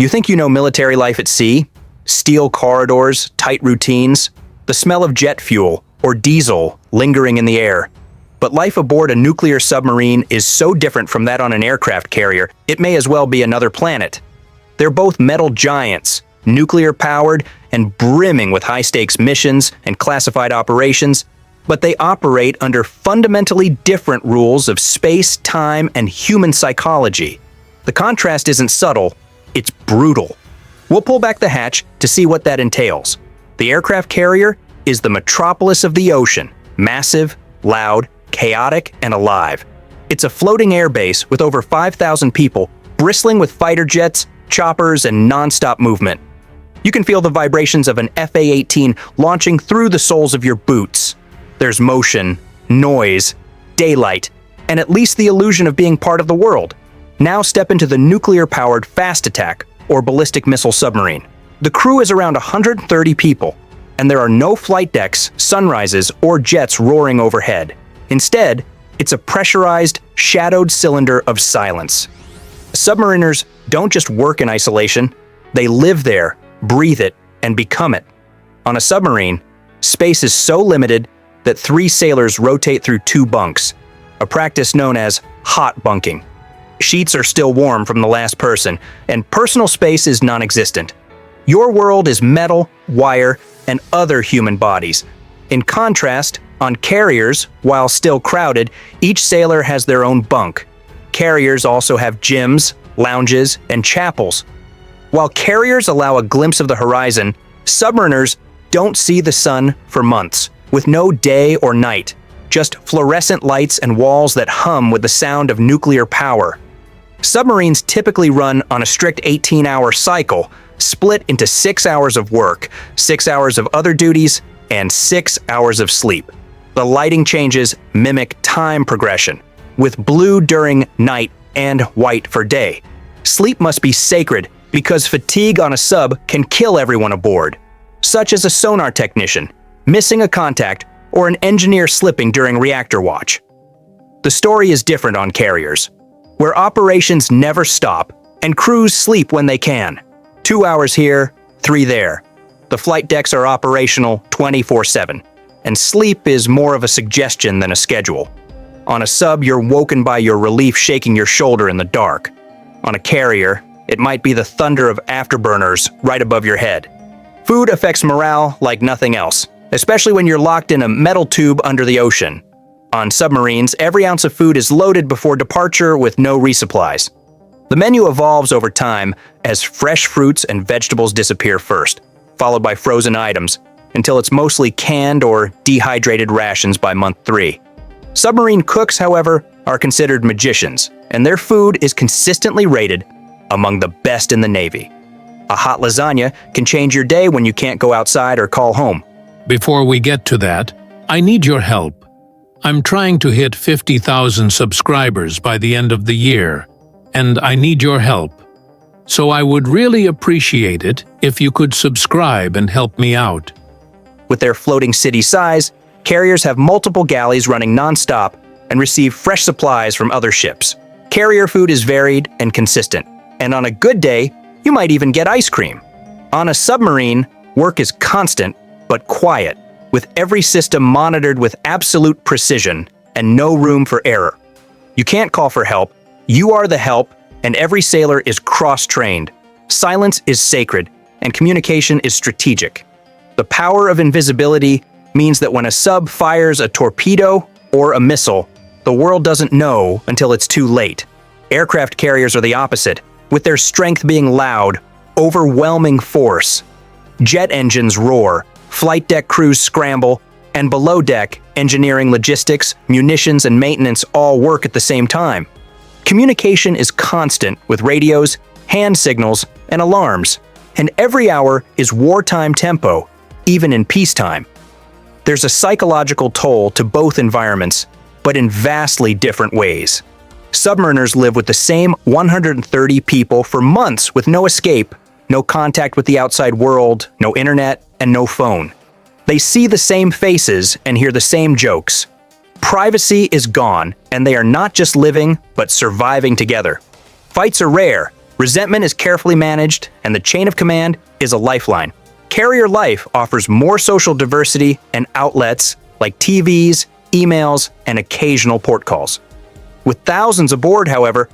You think you know military life at sea? Steel corridors, tight routines, the smell of jet fuel or diesel lingering in the air. But life aboard a nuclear submarine is so different from that on an aircraft carrier, it may as well be another planet. They're both metal giants, nuclear-powered and brimming with high-stakes missions and classified operations, but they operate under fundamentally different rules of space, time, and human psychology. The contrast isn't subtle, it's brutal. We'll pull back the hatch to see what that entails. The aircraft carrier is the metropolis of the ocean, massive, loud, chaotic, and alive. It's a floating airbase with over 5,000 people, bristling with fighter jets, choppers, and non-stop movement. You can feel the vibrations of an FA-18 launching through the soles of your boots. There's motion, noise, daylight, and at least the illusion of being part of the world. Now step into the nuclear-powered fast attack, or ballistic missile submarine. The crew is around 130 people, and there are no flight decks, sunrises, or jets roaring overhead. Instead, it's a pressurized, shadowed cylinder of silence. Submariners don't just work in isolation, they live there, breathe it, and become it. On a submarine, space is so limited that 3 sailors rotate through 2 bunks, a practice known as hot bunking. Sheets are still warm from the last person, and personal space is non-existent. Your world is metal, wire, and other human bodies. In contrast, on carriers, while still crowded, each sailor has their own bunk. Carriers also have gyms, lounges, and chapels. While carriers allow a glimpse of the horizon, submariners don't see the sun for months, with no day or night, just fluorescent lights and walls that hum with the sound of nuclear power. Submarines typically run on a strict 18-hour cycle, split into 6 hours of work, 6 hours of other duties, and 6 hours of sleep. The lighting changes mimic time progression, with blue during night and white for day. Sleep must be sacred because fatigue on a sub can kill everyone aboard, such as a sonar technician, missing a contact, or an engineer slipping during reactor watch. The story is different on carriers, where operations never stop and crews sleep when they can. 2 hours here, 3 there. The flight decks are operational 24/7, and sleep is more of a suggestion than a schedule. On a sub, you're woken by your relief shaking your shoulder in the dark. On a carrier, it might be the thunder of afterburners right above your head. Food affects morale like nothing else, especially when you're locked in a metal tube under the ocean. On submarines, every ounce of food is loaded before departure with no resupplies. The menu evolves over time as fresh fruits and vegetables disappear first, followed by frozen items, until it's mostly canned or dehydrated rations by month 3. Submarine cooks, however, are considered magicians, and their food is consistently rated among the best in the Navy. A hot lasagna can change your day when you can't go outside or call home. Before we get to that, I need your help. I'm trying to hit 50,000 subscribers by the end of the year, and I need your help. So I would really appreciate it if you could subscribe and help me out. With their floating city size, carriers have multiple galleys running non-stop and receive fresh supplies from other ships. Carrier food is varied and consistent, and on a good day, you might even get ice cream. On a submarine, work is constant but quiet, with every system monitored with absolute precision and no room for error. You can't call for help, you are the help, and every sailor is cross-trained. Silence is sacred, and communication is strategic. The power of invisibility means that when a sub fires a torpedo or a missile, the world doesn't know until it's too late. Aircraft carriers are the opposite, with their strength being loud, overwhelming force. Jet engines roar, flight deck crews scramble, and below deck, engineering, logistics, munitions, and maintenance all work at the same time. Communication is constant with radios, hand signals, and alarms, and every hour is wartime tempo, even in peacetime. There's a psychological toll to both environments, but in vastly different ways. Submariners live with the same 130 people for months with no escape, no contact with the outside world, no internet, and no phone. They see the same faces and hear the same jokes. Privacy is gone, and they are not just living, but surviving together. Fights are rare, Resentment is carefully managed, and the chain of command is a lifeline. Carrier life offers more social diversity and outlets like TVs, emails, and occasional port calls. With thousands aboard, however,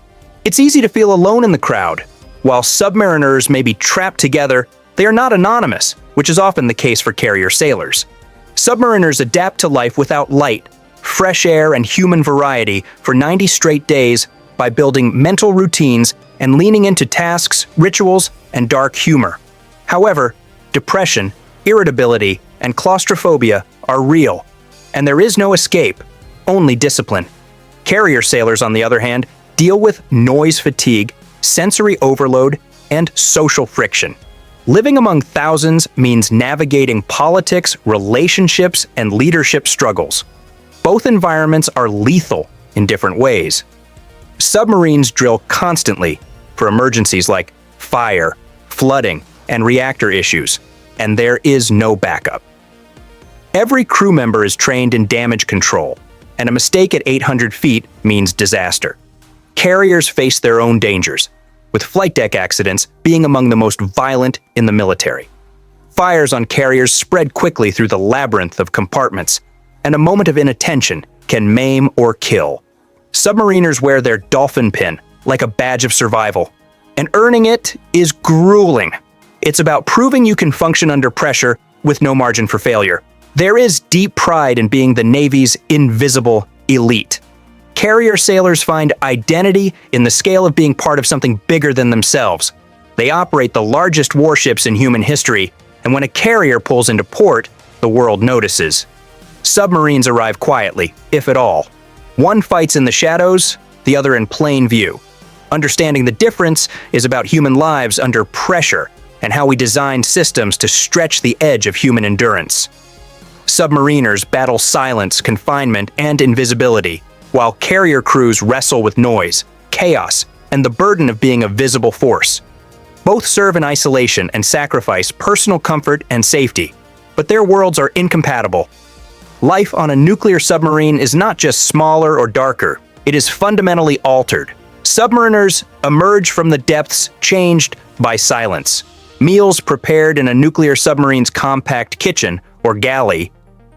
it's easy to feel alone in the crowd. While submariners may be trapped together, they are not anonymous, which is often the case for carrier sailors. Submariners adapt to life without light, fresh air, and human variety for 90 straight days by building mental routines and leaning into tasks, rituals, and dark humor. However, depression, irritability, and claustrophobia are real, and there is no escape, only discipline. Carrier sailors, on the other hand, deal with noise fatigue, sensory overload, and social friction. Living among thousands means navigating politics, relationships, and leadership struggles. Both environments are lethal in different ways. Submarines drill constantly for emergencies like fire, flooding, and reactor issues, and there is no backup. Every crew member is trained in damage control, and a mistake at 800 feet means disaster. Carriers face their own dangers, with flight deck accidents being among the most violent in the military. Fires on carriers spread quickly through the labyrinth of compartments, and a moment of inattention can maim or kill. Submariners wear their dolphin pin like a badge of survival, and earning it is grueling. It's about proving you can function under pressure with no margin for failure. There is deep pride in being the Navy's invisible elite. Carrier sailors find identity in the scale of being part of something bigger than themselves. They operate the largest warships in human history, and when a carrier pulls into port, the world notices. Submarines arrive quietly, if at all. One fights in the shadows, the other in plain view. Understanding the difference is about human lives under pressure and how we design systems to stretch the edge of human endurance. Submariners battle silence, confinement, and invisibility, while carrier crews wrestle with noise, chaos, and the burden of being a visible force. Both serve in isolation and sacrifice personal comfort and safety, but their worlds are incompatible. Life on a nuclear submarine is not just smaller or darker, it is fundamentally altered. Submariners emerge from the depths changed by silence. Meals prepared in a nuclear submarine's compact kitchen, or galley,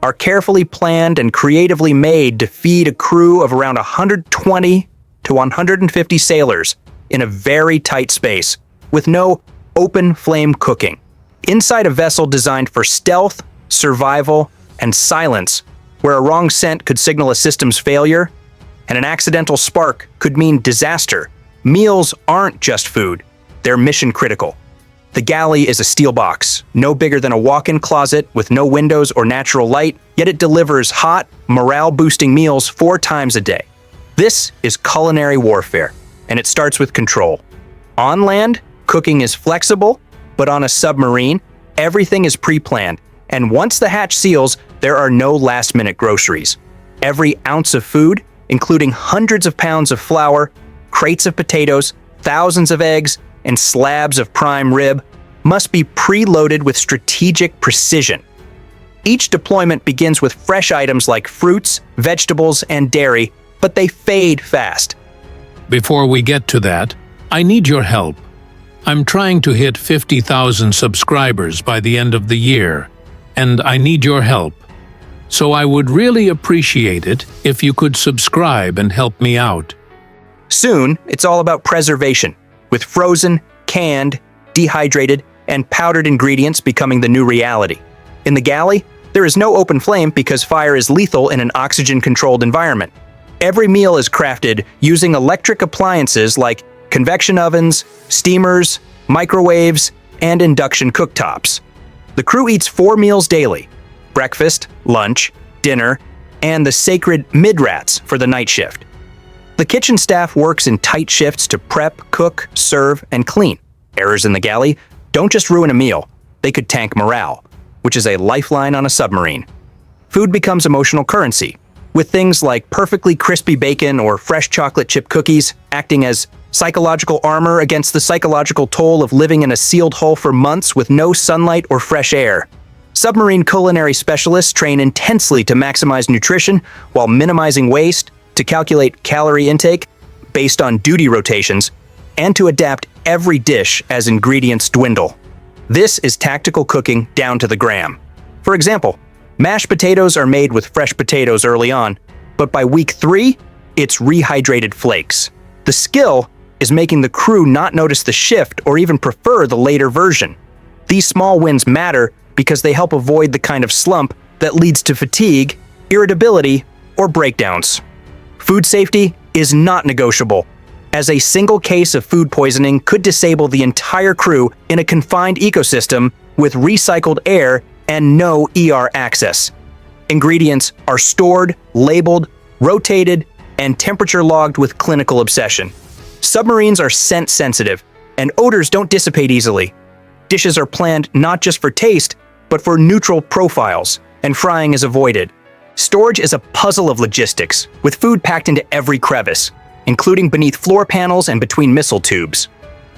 are carefully planned and creatively made to feed a crew of around 120 to 150 sailors in a very tight space, with no open flame cooking. Inside a vessel designed for stealth, survival, and silence, where a wrong scent could signal a system's failure, and an accidental spark could mean disaster, meals aren't just food, they're mission critical. The galley is a steel box, no bigger than a walk-in closet with no windows or natural light, yet it delivers hot, morale-boosting meals 4 times a day. This is culinary warfare, and it starts with control. On land, cooking is flexible, but on a submarine, everything is pre-planned, and once the hatch seals, there are no last-minute groceries. Every ounce of food, including hundreds of pounds of flour, crates of potatoes, thousands of eggs, and slabs of prime rib, must be preloaded with strategic precision. Each deployment begins with fresh items like fruits, vegetables, and dairy, but they fade fast. Before we get to that, I need your help. I'm trying to hit 50,000 subscribers by the end of the year, and I need your help. So I would really appreciate it if you could subscribe and help me out. Soon, it's all about preservation, with frozen, canned, dehydrated, and powdered ingredients becoming the new reality. In the galley, there is no open flame because fire is lethal in an oxygen-controlled environment. Every meal is crafted using electric appliances like convection ovens, steamers, microwaves, and induction cooktops. The crew eats 4 meals daily: breakfast, lunch, dinner, and the sacred mid-rats for the night shift. The kitchen staff works in tight shifts to prep, cook, serve, and clean. Errors in the galley don't just ruin a meal, they could tank morale, which is a lifeline on a submarine. Food becomes emotional currency, with things like perfectly crispy bacon or fresh chocolate chip cookies acting as psychological armor against the psychological toll of living in a sealed hull for months with no sunlight or fresh air. Submarine culinary specialists train intensely to maximize nutrition while minimizing waste, to calculate calorie intake based on duty rotations, and to adapt every dish as ingredients dwindle. This is tactical cooking down to the gram. For example, mashed potatoes are made with fresh potatoes early on, but by week 3, it's rehydrated flakes. The skill is making the crew not notice the shift or even prefer the later version. These small wins matter because they help avoid the kind of slump that leads to fatigue, irritability, or breakdowns. Food safety is not negotiable, as a single case of food poisoning could disable the entire crew in a confined ecosystem with recycled air and no ER access. Ingredients are stored, labeled, rotated, and temperature logged with clinical obsession. Submarines are scent sensitive, and odors don't dissipate easily. Dishes are planned not just for taste, but for neutral profiles, and frying is avoided. Storage is a puzzle of logistics, with food packed into every crevice, including beneath floor panels and between missile tubes.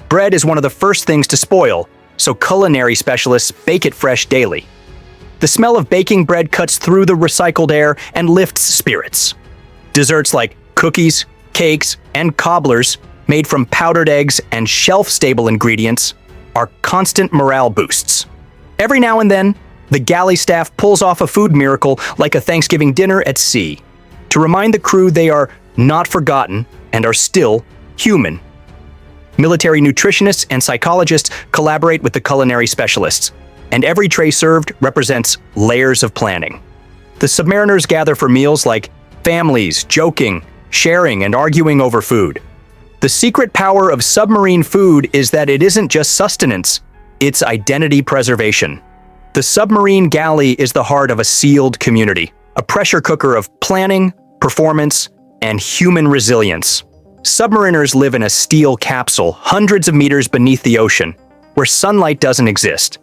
Bread is one of the first things to spoil, so culinary specialists bake it fresh daily. The smell of baking bread cuts through the recycled air and lifts spirits. Desserts like cookies, cakes, and cobblers, made from powdered eggs and shelf-stable ingredients, are constant morale boosts. Every now and then, the galley staff pulls off a food miracle like a Thanksgiving dinner at sea, to remind the crew they are not forgotten and are still human. Military nutritionists and psychologists collaborate with the culinary specialists, and every tray served represents layers of planning. The submariners gather for meals like families, joking, sharing, and arguing over food. The secret power of submarine food is that it isn't just sustenance, it's identity preservation. The submarine galley is the heart of a sealed community, a pressure cooker of planning, performance, and human resilience. Submariners live in a steel capsule hundreds of meters beneath the ocean, where sunlight doesn't exist.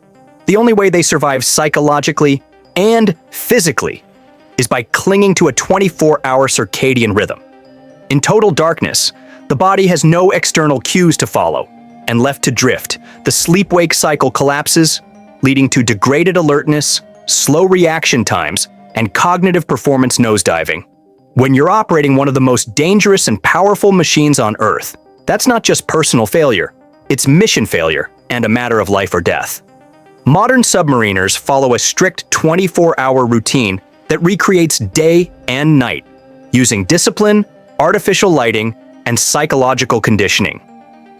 The only way they survive psychologically and physically is by clinging to a 24-hour circadian rhythm. In total darkness, the body has no external cues to follow, and left to drift, the sleep-wake cycle collapses, leading to degraded alertness, slow reaction times, and cognitive performance nosediving. When you're operating one of the most dangerous and powerful machines on Earth, that's not just personal failure, it's mission failure and a matter of life or death. Modern submariners follow a strict 24-hour routine that recreates day and night, using discipline, artificial lighting, and psychological conditioning.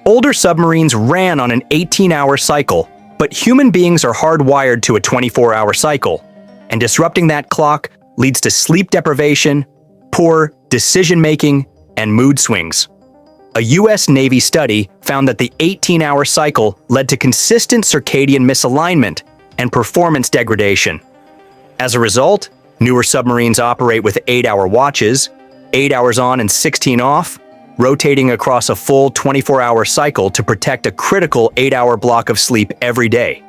Older submarines ran on an 18-hour cycle, but human beings are hardwired to a 24-hour cycle, and disrupting that clock leads to sleep deprivation, poor decision-making, and mood swings. A U.S. Navy study found that the 18-hour cycle led to consistent circadian misalignment and performance degradation. As a result, newer submarines operate with 8-hour watches, 8 hours on and 16 off, rotating across a full 24-hour cycle to protect a critical 8-hour block of sleep every day.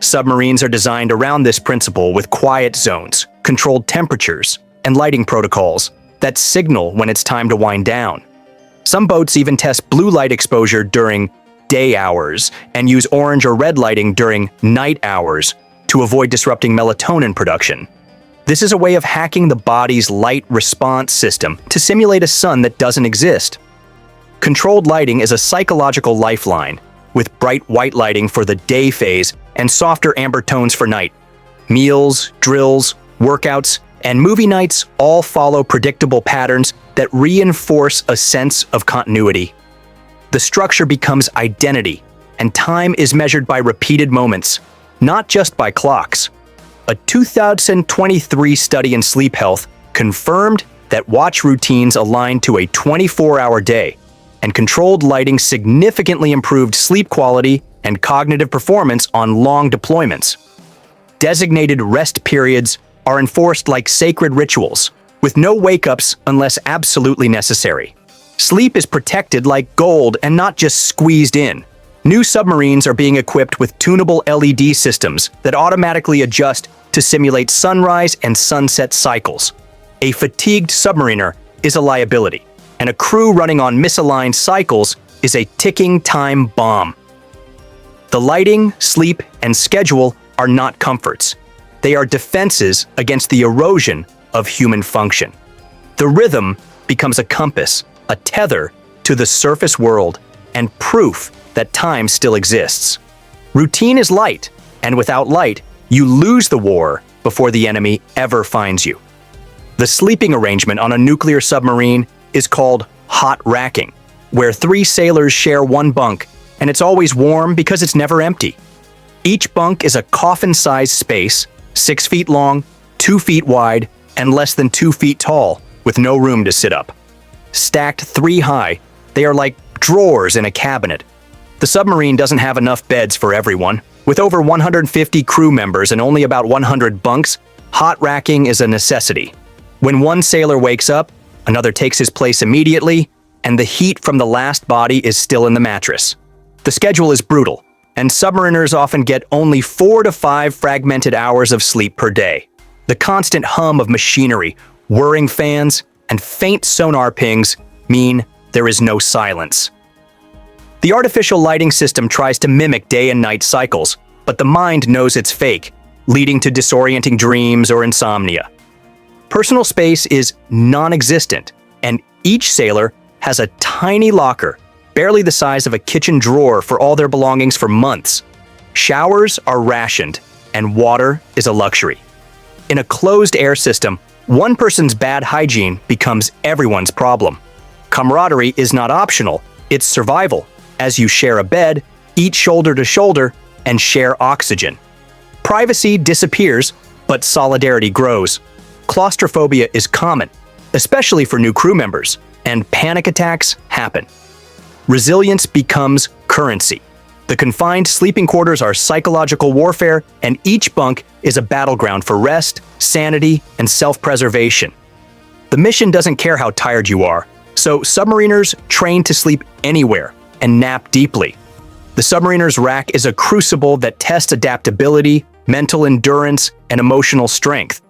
Submarines are designed around this principle with quiet zones, controlled temperatures, and lighting protocols that signal when it's time to wind down. Some boats even test blue light exposure during day hours and use orange or red lighting during night hours to avoid disrupting melatonin production. This is a way of hacking the body's light response system to simulate a sun that doesn't exist. Controlled lighting is a psychological lifeline, with bright white lighting for the day phase and softer amber tones for night. Meals, drills, workouts, and movie nights all follow predictable patterns that reinforce a sense of continuity. The structure becomes identity, and time is measured by repeated moments, not just by clocks. A 2023 study in sleep health confirmed that watch routines aligned to a 24-hour day, and controlled lighting significantly improved sleep quality and cognitive performance on long deployments. Designated rest periods are enforced like sacred rituals, with no wake-ups unless absolutely necessary. Sleep is protected like gold and not just squeezed in. New submarines are being equipped with tunable LED systems that automatically adjust to simulate sunrise and sunset cycles. A fatigued submariner is a liability, and a crew running on misaligned cycles is a ticking time bomb. The lighting, sleep, and schedule are not comforts. They are defenses against the erosion of human function. The rhythm becomes a compass, a tether to the surface world, and proof that time still exists. Routine is light, and without light, you lose the war before the enemy ever finds you. The sleeping arrangement on a nuclear submarine is called hot racking, where 3 sailors share one bunk, and it's always warm because it's never empty. Each bunk is a coffin-sized space, 6 feet long, 2 feet wide, and less than 2 feet tall, with no room to sit up. Stacked 3 high, they are like drawers in a cabinet. The submarine doesn't have enough beds for everyone. With over 150 crew members and only about 100 bunks, hot racking is a necessity. When one sailor wakes up, another takes his place immediately, and the heat from the last body is still in the mattress. The schedule is brutal, and submariners often get only 4 to 5 fragmented hours of sleep per day. The constant hum of machinery, whirring fans, and faint sonar pings mean there is no silence. The artificial lighting system tries to mimic day and night cycles, but the mind knows it's fake, leading to disorienting dreams or insomnia. Personal space is non-existent, and each sailor has a tiny locker, barely the size of a kitchen drawer for all their belongings for months. Showers are rationed, and water is a luxury. In a closed air system, one person's bad hygiene becomes everyone's problem. Camaraderie is not optional, it's survival, as you share a bed, eat shoulder to shoulder, and share oxygen. Privacy disappears, but solidarity grows. Claustrophobia is common, especially for new crew members, and panic attacks happen. Resilience becomes currency. The confined sleeping quarters are psychological warfare, and each bunk is a battleground for rest, sanity, and self-preservation. The mission doesn't care how tired you are, so submariners train to sleep anywhere and nap deeply. The submariner's rack is a crucible that tests adaptability, mental endurance, and emotional strength.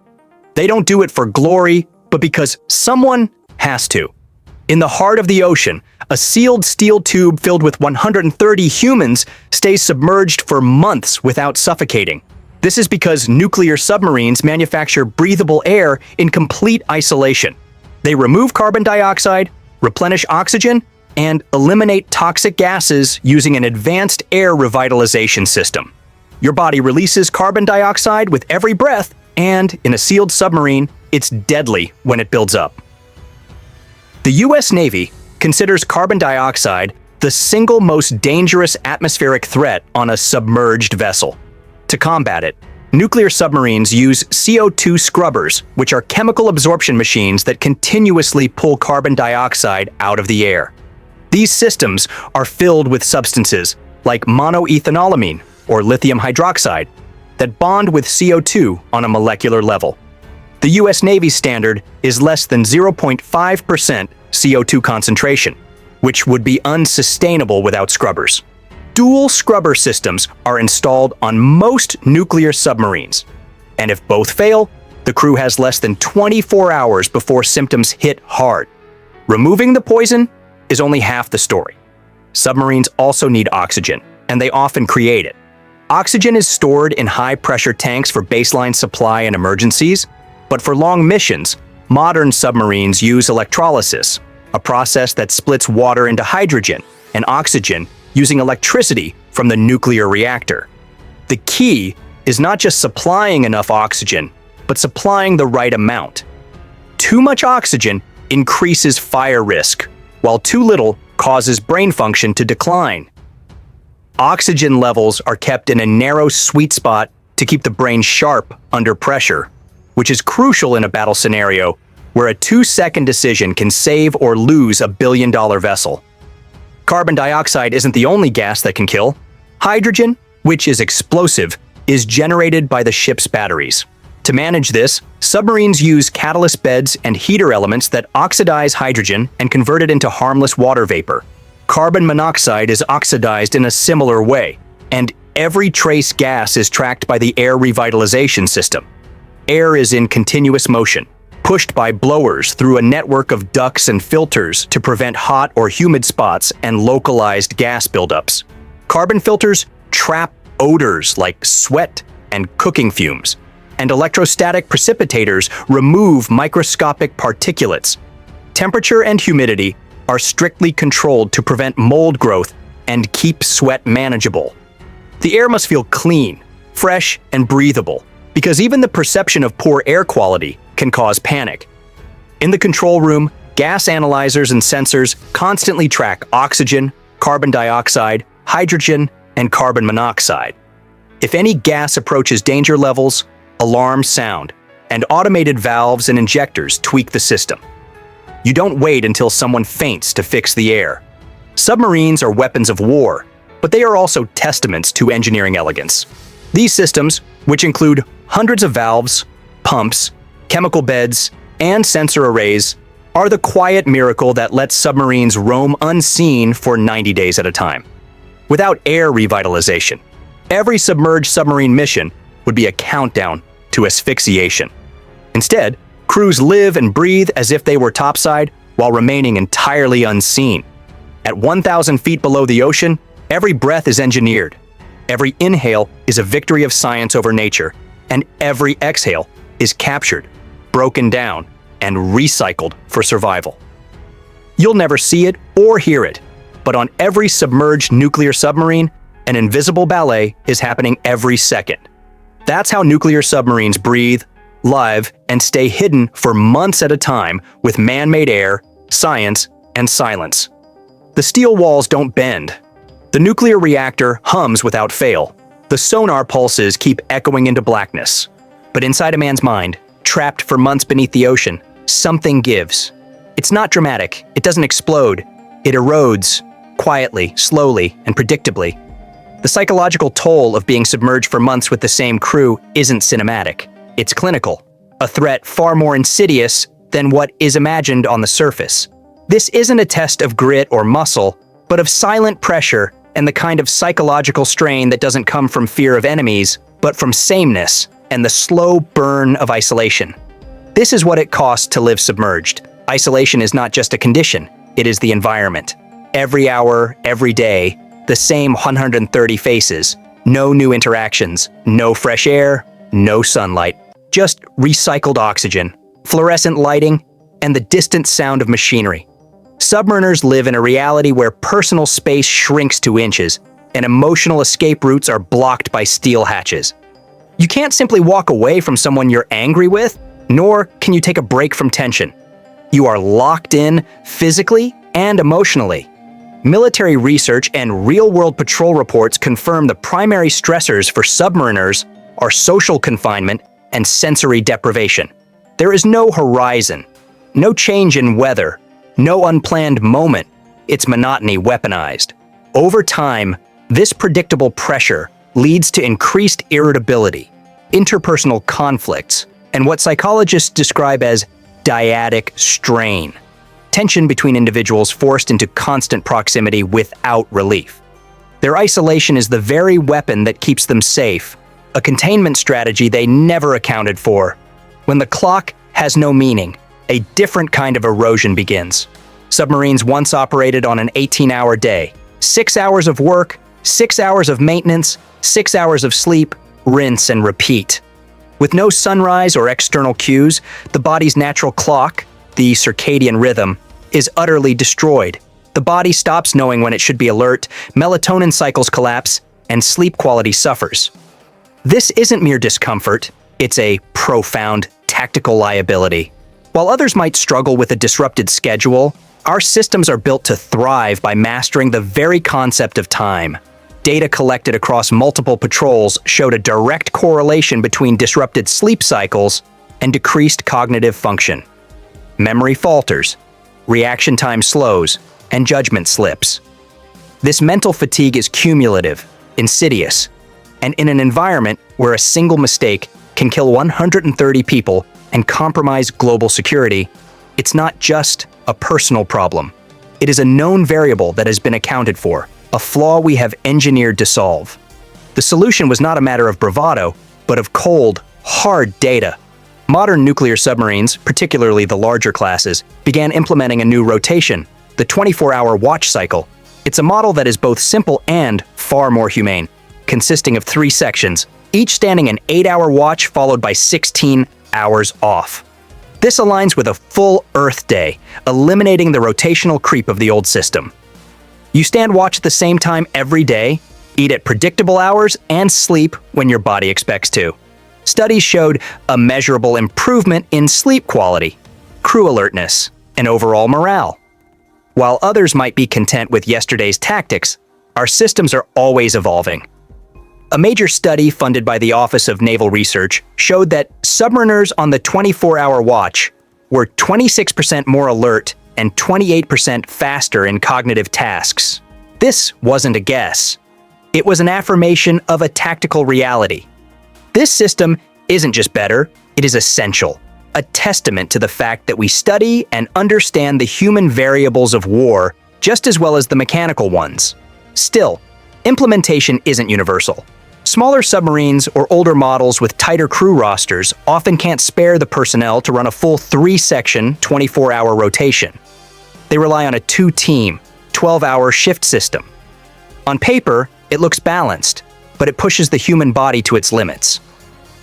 They don't do it for glory, but because someone has to. In the heart of the ocean, a sealed steel tube filled with 130 humans stays submerged for months without suffocating. This is because nuclear submarines manufacture breathable air in complete isolation. They remove carbon dioxide, replenish oxygen, and eliminate toxic gases using an advanced air revitalization system. Your body releases carbon dioxide with every breath, and in a sealed submarine, it's deadly when it builds up. The U.S. Navy considers carbon dioxide the single most dangerous atmospheric threat on a submerged vessel. To combat it, nuclear submarines use CO2 scrubbers, which are chemical absorption machines that continuously pull carbon dioxide out of the air. These systems are filled with substances like monoethanolamine or lithium hydroxide that bond with CO2 on a molecular level. The U.S. Navy standard is less than 0.5% CO2 concentration, which would be unsustainable without scrubbers. Dual scrubber systems are installed on most nuclear submarines, and if both fail, the crew has less than 24 hours before symptoms hit hard. Removing the poison is only half the story. Submarines also need oxygen, and they often create it. Oxygen is stored in high-pressure tanks for baseline supply and emergencies, but for long missions, modern submarines use electrolysis, a process that splits water into hydrogen and oxygen using electricity from the nuclear reactor. The key is not just supplying enough oxygen, but supplying the right amount. Too much oxygen increases fire risk, while too little causes brain function to decline. Oxygen levels are kept in a narrow sweet spot to keep the brain sharp under pressure, which is crucial in a battle scenario where a 2-second decision can save or lose a billion-dollar vessel. Carbon dioxide isn't the only gas that can kill. Hydrogen, which is explosive, is generated by the ship's batteries. To manage this, submarines use catalyst beds and heater elements that oxidize hydrogen and convert it into harmless water vapor. Carbon monoxide is oxidized in a similar way, and every trace gas is tracked by the air revitalization system. Air is in continuous motion, pushed by blowers through a network of ducts and filters to prevent hot or humid spots and localized gas buildups. Carbon filters trap odors like sweat and cooking fumes, and electrostatic precipitators remove microscopic particulates. Temperature and humidity are strictly controlled to prevent mold growth and keep sweat manageable. The air must feel clean, fresh, and breathable, because even the perception of poor air quality can cause panic. In the control room, gas analyzers and sensors constantly track oxygen, carbon dioxide, hydrogen, and carbon monoxide. If any gas approaches danger levels, alarms sound, and automated valves and injectors tweak the system. You don't wait until someone faints to fix the air. Submarines are weapons of war, but they are also testaments to engineering elegance. These systems, which include hundreds of valves, pumps, chemical beds, and sensor arrays, are the quiet miracle that lets submarines roam unseen for 90 days at a time. Without air revitalization, every submerged submarine mission would be a countdown to asphyxiation. Instead, crews live and breathe as if they were topside while remaining entirely unseen. At 1,000 feet below the ocean, every breath is engineered. Every inhale is a victory of science over nature, and every exhale is captured, broken down, and recycled for survival. You'll never see it or hear it, but on every submerged nuclear submarine, an invisible ballet is happening every second. That's how nuclear submarines breathe, live, and stay hidden for months at a time with man-made air, science, and silence. The steel walls don't bend. The nuclear reactor hums without fail. The sonar pulses keep echoing into blackness. But inside a man's mind, trapped for months beneath the ocean, something gives. It's not dramatic. It doesn't explode. It erodes, quietly, slowly, and predictably. The psychological toll of being submerged for months with the same crew isn't cinematic. It's clinical, a threat far more insidious than what is imagined on the surface. This isn't a test of grit or muscle, but of silent pressure and the kind of psychological strain that doesn't come from fear of enemies, but from sameness and the slow burn of isolation. This is what it costs to live submerged. Isolation is not just a condition, it is the environment. Every hour, every day, the same 130 faces, no new interactions, no fresh air, no sunlight, just recycled oxygen, fluorescent lighting, and the distant sound of machinery. Submariners live in a reality where personal space shrinks to inches, and emotional escape routes are blocked by steel hatches. You can't simply walk away from someone you're angry with, nor can you take a break from tension. You are locked in physically and emotionally. Military research and real-world patrol reports confirm the primary stressors for submariners are social confinement and sensory deprivation. There is no horizon, no change in weather, no unplanned moment. It's monotony weaponized. Over time, this predictable pressure leads to increased irritability, interpersonal conflicts, and what psychologists describe as dyadic strain, tension between individuals forced into constant proximity without relief. Their isolation is the very weapon that keeps them safe, a containment strategy they never accounted for. When the clock has no meaning, a different kind of erosion begins. Submarines once operated on an 18-hour day. 6 hours of work, 6 hours of maintenance, 6 hours of sleep, rinse and repeat. With no sunrise or external cues, the body's natural clock, the circadian rhythm, is utterly destroyed. The body stops knowing when it should be alert, melatonin cycles collapse, and sleep quality suffers. This isn't mere discomfort, it's a profound tactical liability. While others might struggle with a disrupted schedule, our systems are built to thrive by mastering the very concept of time. Data collected across multiple patrols showed a direct correlation between disrupted sleep cycles and decreased cognitive function. Memory falters, reaction time slows, and judgment slips. This mental fatigue is cumulative, insidious, and in an environment where a single mistake can kill 130 people and compromise global security, it's not just a personal problem. It is a known variable that has been accounted for, a flaw we have engineered to solve. The solution was not a matter of bravado, but of cold, hard data. Modern nuclear submarines, particularly the larger classes, began implementing a new rotation, the 24-hour watch cycle. It's a model that is both simple and far more humane, consisting of 3 sections, each standing an 8-hour watch followed by 16 hours off. This aligns with a full Earth day, eliminating the rotational creep of the old system. You stand watch at the same time every day, eat at predictable hours, and sleep when your body expects to. Studies showed a measurable improvement in sleep quality, crew alertness, and overall morale. While others might be content with yesterday's tactics, our systems are always evolving. A major study funded by the Office of Naval Research showed that submariners on the 24-hour watch were 26% more alert and 28% faster in cognitive tasks. This wasn't a guess. It was an affirmation of a tactical reality. This system isn't just better, it is essential, a testament to the fact that we study and understand the human variables of war just as well as the mechanical ones. Still, implementation isn't universal. Smaller submarines or older models with tighter crew rosters often can't spare the personnel to run a full 3-section, 24-hour rotation. They rely on a 2-team, 12-hour shift system. On paper, it looks balanced, but it pushes the human body to its limits.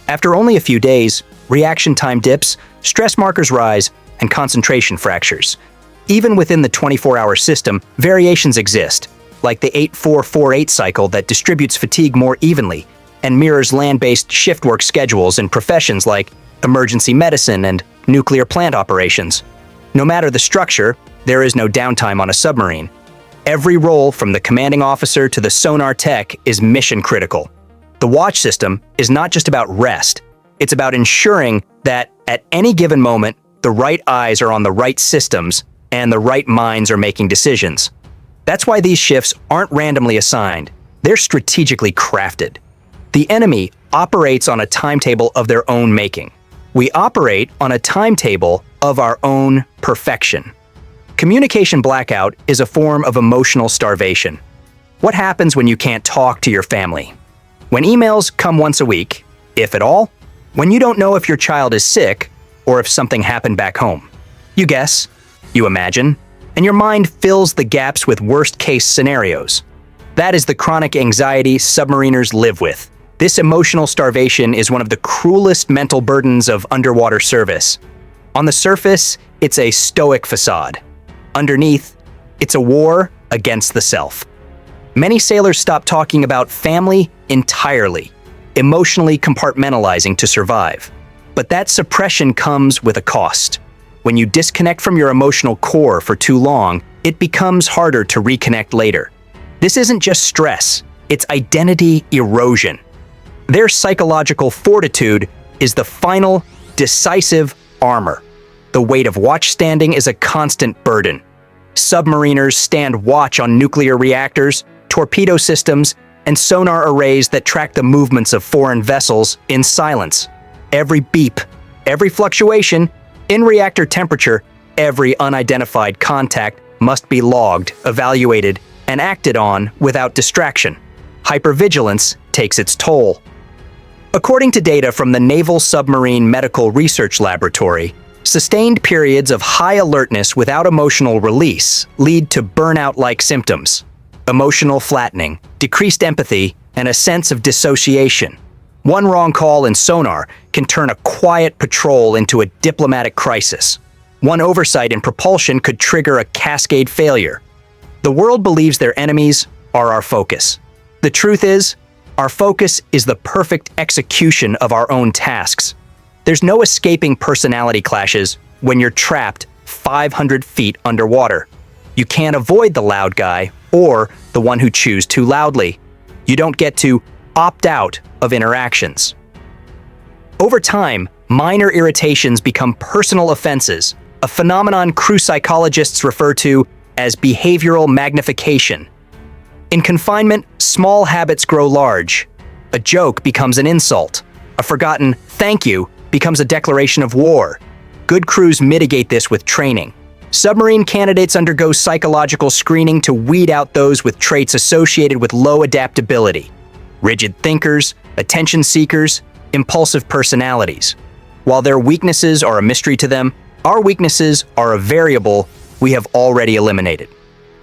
After only a few days, reaction time dips, stress markers rise, and concentration fractures. Even within the 24-hour system, variations exist, like the 8-4-4-8 cycle that distributes fatigue more evenly and mirrors land-based shift work schedules in professions like emergency medicine and nuclear plant operations. No matter the structure, there is no downtime on a submarine. Every role from the commanding officer to the sonar tech is mission critical. The watch system is not just about rest, it's about ensuring that at any given moment, the right eyes are on the right systems and the right minds are making decisions. That's why these shifts aren't randomly assigned, they're strategically crafted. The enemy operates on a timetable of their own making. We operate on a timetable of our own perfection. Communication blackout is a form of emotional starvation. What happens when you can't talk to your family? When emails come once a week, if at all? When you don't know if your child is sick or if something happened back home? You guess, you imagine, and your mind fills the gaps with worst-case scenarios. That is the chronic anxiety submariners live with. This emotional starvation is one of the cruelest mental burdens of underwater service. On the surface, it's a stoic facade. Underneath, it's a war against the self. Many sailors stop talking about family entirely, emotionally compartmentalizing to survive. But that suppression comes with a cost. When you disconnect from your emotional core for too long, it becomes harder to reconnect later. This isn't just stress, it's identity erosion. Their psychological fortitude is the final, decisive armor. The weight of watchstanding is a constant burden. Submariners stand watch on nuclear reactors, torpedo systems, and sonar arrays that track the movements of foreign vessels in silence. Every beep, every fluctuation, in reactor temperature, every unidentified contact must be logged, evaluated, and acted on without distraction. Hypervigilance takes its toll. According to data from the Naval Submarine Medical Research Laboratory, sustained periods of high alertness without emotional release lead to burnout-like symptoms, emotional flattening, decreased empathy, and a sense of dissociation. One wrong call in sonar can turn a quiet patrol into a diplomatic crisis. One oversight in propulsion could trigger a cascade failure. The world believes their enemies are our focus. The truth is, our focus is the perfect execution of our own tasks. There's no escaping personality clashes when you're trapped 500 feet underwater. You can't avoid the loud guy or the one who chews too loudly. You don't get to opt out of interactions. Over time, minor irritations become personal offenses, a phenomenon crew psychologists refer to as behavioral magnification. In confinement, small habits grow large. A joke becomes an insult. A forgotten thank you becomes a declaration of war. Good crews mitigate this with training. Submarine candidates undergo psychological screening to weed out those with traits associated with low adaptability. Rigid thinkers, attention seekers, impulsive personalities. While their weaknesses are a mystery to them, our weaknesses are a variable we have already eliminated.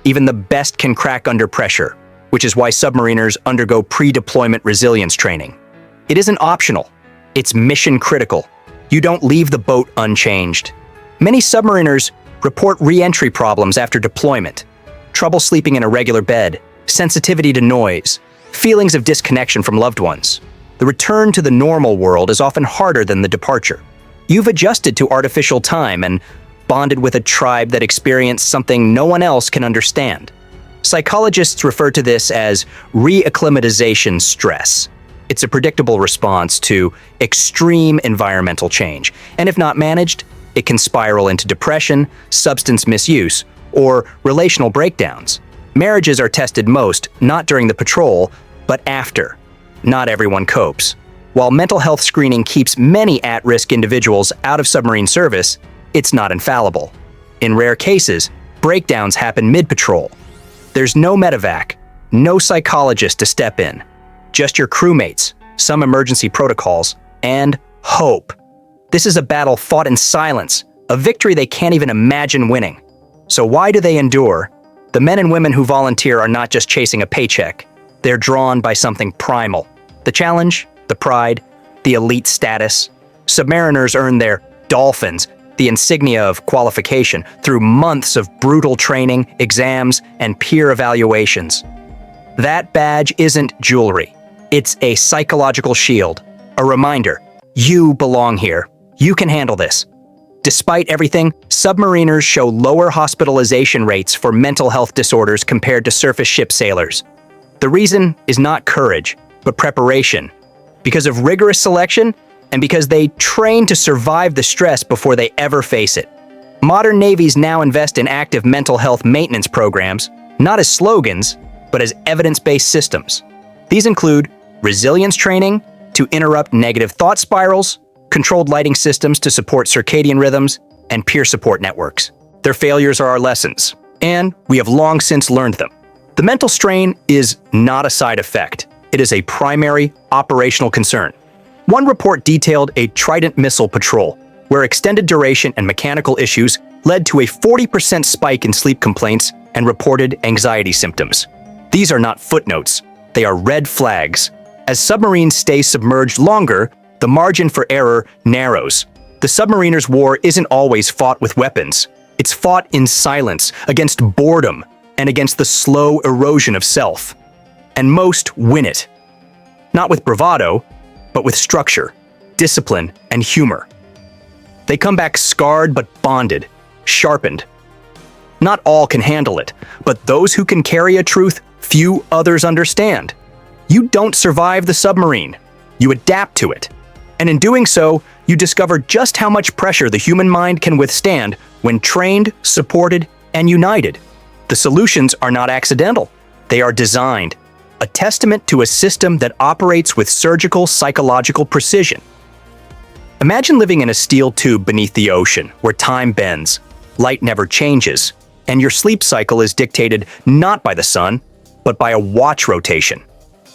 Even the best can crack under pressure, which is why submariners undergo pre-deployment resilience training. It isn't optional, it's mission critical. You don't leave the boat unchanged. Many submariners report re-entry problems after deployment, trouble sleeping in a regular bed, sensitivity to noise, feelings of disconnection from loved ones. The return to the normal world is often harder than the departure. You've adjusted to artificial time and bonded with a tribe that experienced something no one else can understand. Psychologists refer to this as re-acclimatization stress. It's a predictable response to extreme environmental change, and if not managed, it can spiral into depression, substance misuse, or relational breakdowns. Marriages are tested most, not during the patrol, but after. Not everyone copes. While mental health screening keeps many at-risk individuals out of submarine service, it's not infallible. In rare cases, breakdowns happen mid-patrol. There's no medevac, no psychologist to step in. Just your crewmates, some emergency protocols, and hope. This is a battle fought in silence, a victory they can't even imagine winning. So why do they endure? The men and women who volunteer are not just chasing a paycheck. They're drawn by something primal. The challenge, the pride, the elite status. Submariners earn their dolphins, the insignia of qualification, through months of brutal training, exams, and peer evaluations. That badge isn't jewelry. It's a psychological shield, a reminder, you belong here. You can handle this. Despite everything, submariners show lower hospitalization rates for mental health disorders compared to surface ship sailors. The reason is not courage, but preparation. Because of rigorous selection, and because they train to survive the stress before they ever face it. Modern navies now invest in active mental health maintenance programs, not as slogans, but as evidence-based systems. These include resilience training to interrupt negative thought spirals, controlled lighting systems to support circadian rhythms, and peer support networks. Their failures are our lessons, and we have long since learned them. The mental strain is not a side effect. It is a primary operational concern. One report detailed a Trident missile patrol, where extended duration and mechanical issues led to a 40% spike in sleep complaints and reported anxiety symptoms. These are not footnotes, they are red flags. As submarines stay submerged longer, the margin for error narrows. The submariner's war isn't always fought with weapons. It's fought in silence, against boredom, and against the slow erosion of self. And most win it. Not with bravado, but with structure, discipline, and humor. They come back scarred but bonded, sharpened. Not all can handle it, but those who can carry a truth few others understand. You don't survive the submarine. You adapt to it. And in doing so, you discover just how much pressure the human mind can withstand when trained, supported, and united. The solutions are not accidental. They are designed, a testament to a system that operates with surgical psychological precision. Imagine living in a steel tube beneath the ocean, where time bends, light never changes, and your sleep cycle is dictated not by the sun, but by a watch rotation.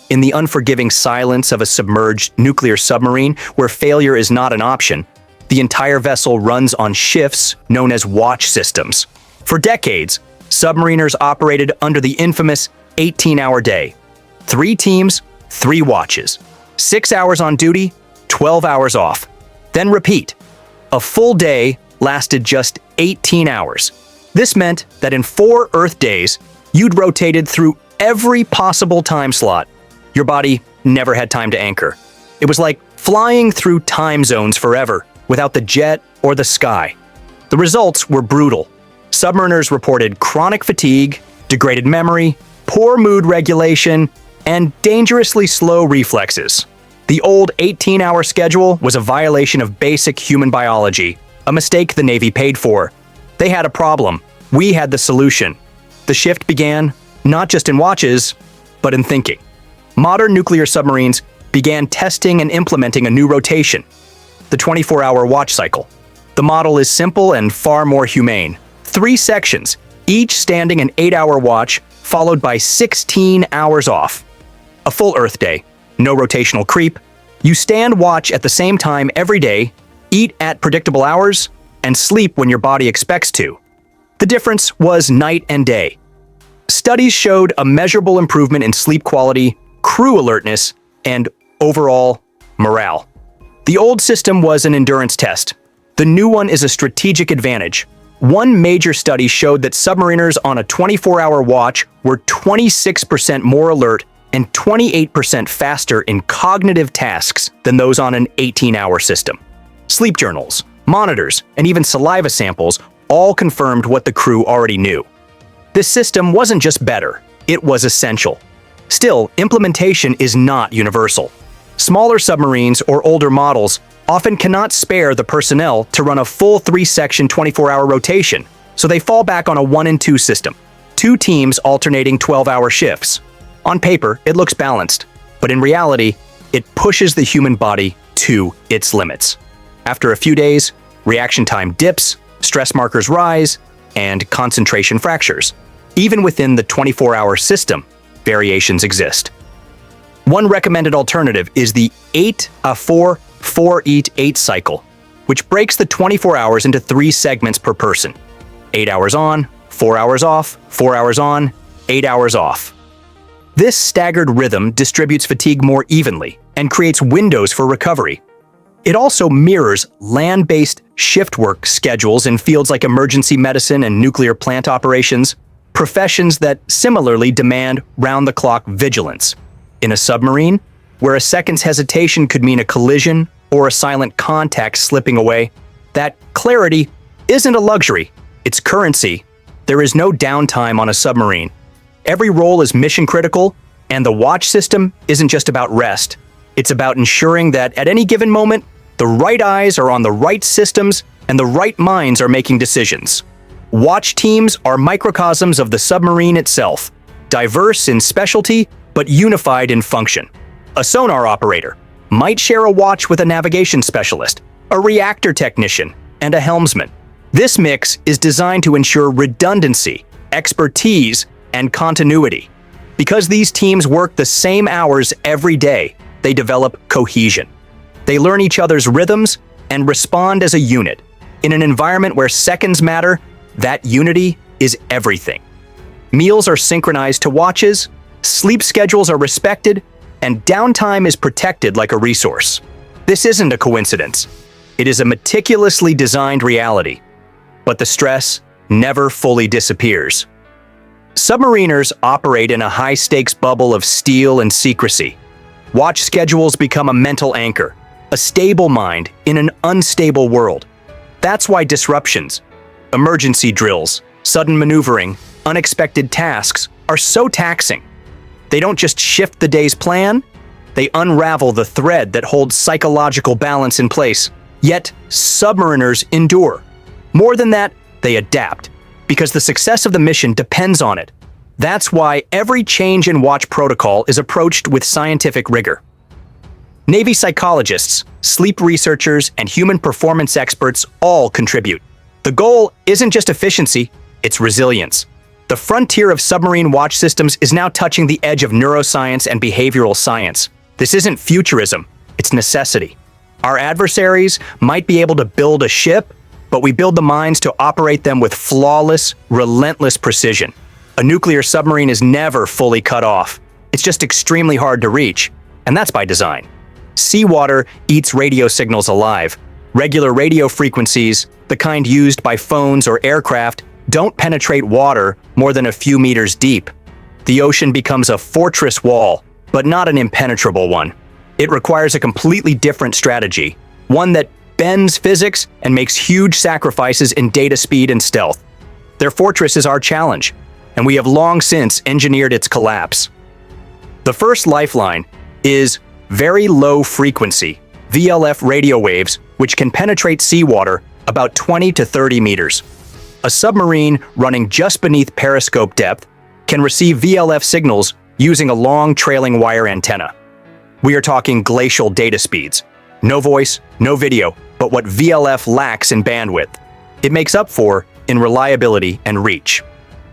In the unforgiving silence of a submerged nuclear submarine, where failure is not an option, the entire vessel runs on shifts known as watch systems. For decades, submariners operated under the infamous 18-hour day. 3 teams, 3 watches. 6 hours on duty, 12 hours off. Then repeat. A full day lasted just 18 hours. This meant that in 4 Earth days, you'd rotated through every possible time slot. Your body never had time to anchor. It was like flying through time zones forever, without the jet or the sky. The results were brutal. Submariners reported chronic fatigue, degraded memory, poor mood regulation, and dangerously slow reflexes. The old 18-hour schedule was a violation of basic human biology, a mistake the Navy paid for. They had a problem. We had the solution. The shift began not just in watches, but in thinking. Modern nuclear submarines began testing and implementing a new rotation, the 24-hour watch cycle. The model is simple and far more humane. 3 sections, each standing an 8-hour watch, followed by 16 hours off. A full Earth day, no rotational creep. You stand watch at the same time every day, eat at predictable hours, and sleep when your body expects to. The difference was night and day. Studies showed a measurable improvement in sleep quality, crew alertness, and overall morale. The old system was an endurance test. The new one is a strategic advantage. One major study showed that submariners on a 24-hour watch were 26% more alert and 28% faster in cognitive tasks than those on an 18-hour system. Sleep journals, monitors, and even saliva samples all confirmed what the crew already knew. This system wasn't just better, it was essential. Still, implementation is not universal. Smaller submarines or older models often cannot spare the personnel to run a full 3-section 24-hour rotation, so they fall back on a 1 and 2 system, 2 teams alternating 12-hour shifts. On paper, it looks balanced, but in reality, it pushes the human body to its limits. After a few days, reaction time dips, stress markers rise, and concentration fractures. Even within the 24-hour system, variations exist. One recommended alternative is the 8-4-4-8 cycle, which breaks the 24 hours into 3 segments per person. 8 hours on, 4 hours off, 4 hours on, 8 hours off. This staggered rhythm distributes fatigue more evenly and creates windows for recovery. It also mirrors land-based shift work schedules in fields like emergency medicine and nuclear plant operations, professions that similarly demand round-the-clock vigilance. In a submarine, where a second's hesitation could mean a collision or a silent contact slipping away, that clarity isn't a luxury, it's currency. There is no downtime on a submarine. Every role is mission critical, and the watch system isn't just about rest. It's about ensuring that at any given moment, the right eyes are on the right systems and the right minds are making decisions. Watch teams are microcosms of the submarine itself, diverse in specialty but unified in function. A sonar operator might share a watch with a navigation specialist, a reactor technician, and a helmsman. This mix is designed to ensure redundancy, expertise, and continuity. Because these teams work the same hours every day, they develop cohesion. They learn each other's rhythms and respond as a unit. In an environment where seconds matter, that unity is everything. Meals are synchronized to watches, sleep schedules are respected, and downtime is protected like a resource. This isn't a coincidence. It is a meticulously designed reality. But the stress never fully disappears. Submariners operate in a high-stakes bubble of steel and secrecy. Watch schedules become a mental anchor, a stable mind in an unstable world. That's why disruptions, emergency drills, sudden maneuvering, unexpected tasks are so taxing. They don't just shift the day's plan, they unravel the thread that holds psychological balance in place. Yet, submariners endure. More than that, they adapt, because the success of the mission depends on it. That's why every change in watch protocol is approached with scientific rigor. Navy psychologists, sleep researchers, and human performance experts all contribute. The goal isn't just efficiency, it's resilience. The frontier of submarine watch systems is now touching the edge of neuroscience and behavioral science. This isn't futurism, it's necessity. Our adversaries might be able to build a ship, but we build the minds to operate them with flawless, relentless precision. A nuclear submarine is never fully cut off. It's just extremely hard to reach, and that's by design. Seawater eats radio signals alive. Regular radio frequencies, the kind used by phones or aircraft, don't penetrate water more than a few meters deep. The ocean becomes a fortress wall, but not an impenetrable one. It requires a completely different strategy, one that bends physics and makes huge sacrifices in data speed and stealth. Their fortress is our challenge, and we have long since engineered its collapse. The first lifeline is very low frequency, VLF radio waves, which can penetrate seawater about 20 to 30 meters. A submarine running just beneath periscope depth can receive VLF signals using a long trailing wire antenna. We are talking glacial data speeds. No voice, no video, but what VLF lacks in bandwidth. It makes up for in reliability and reach.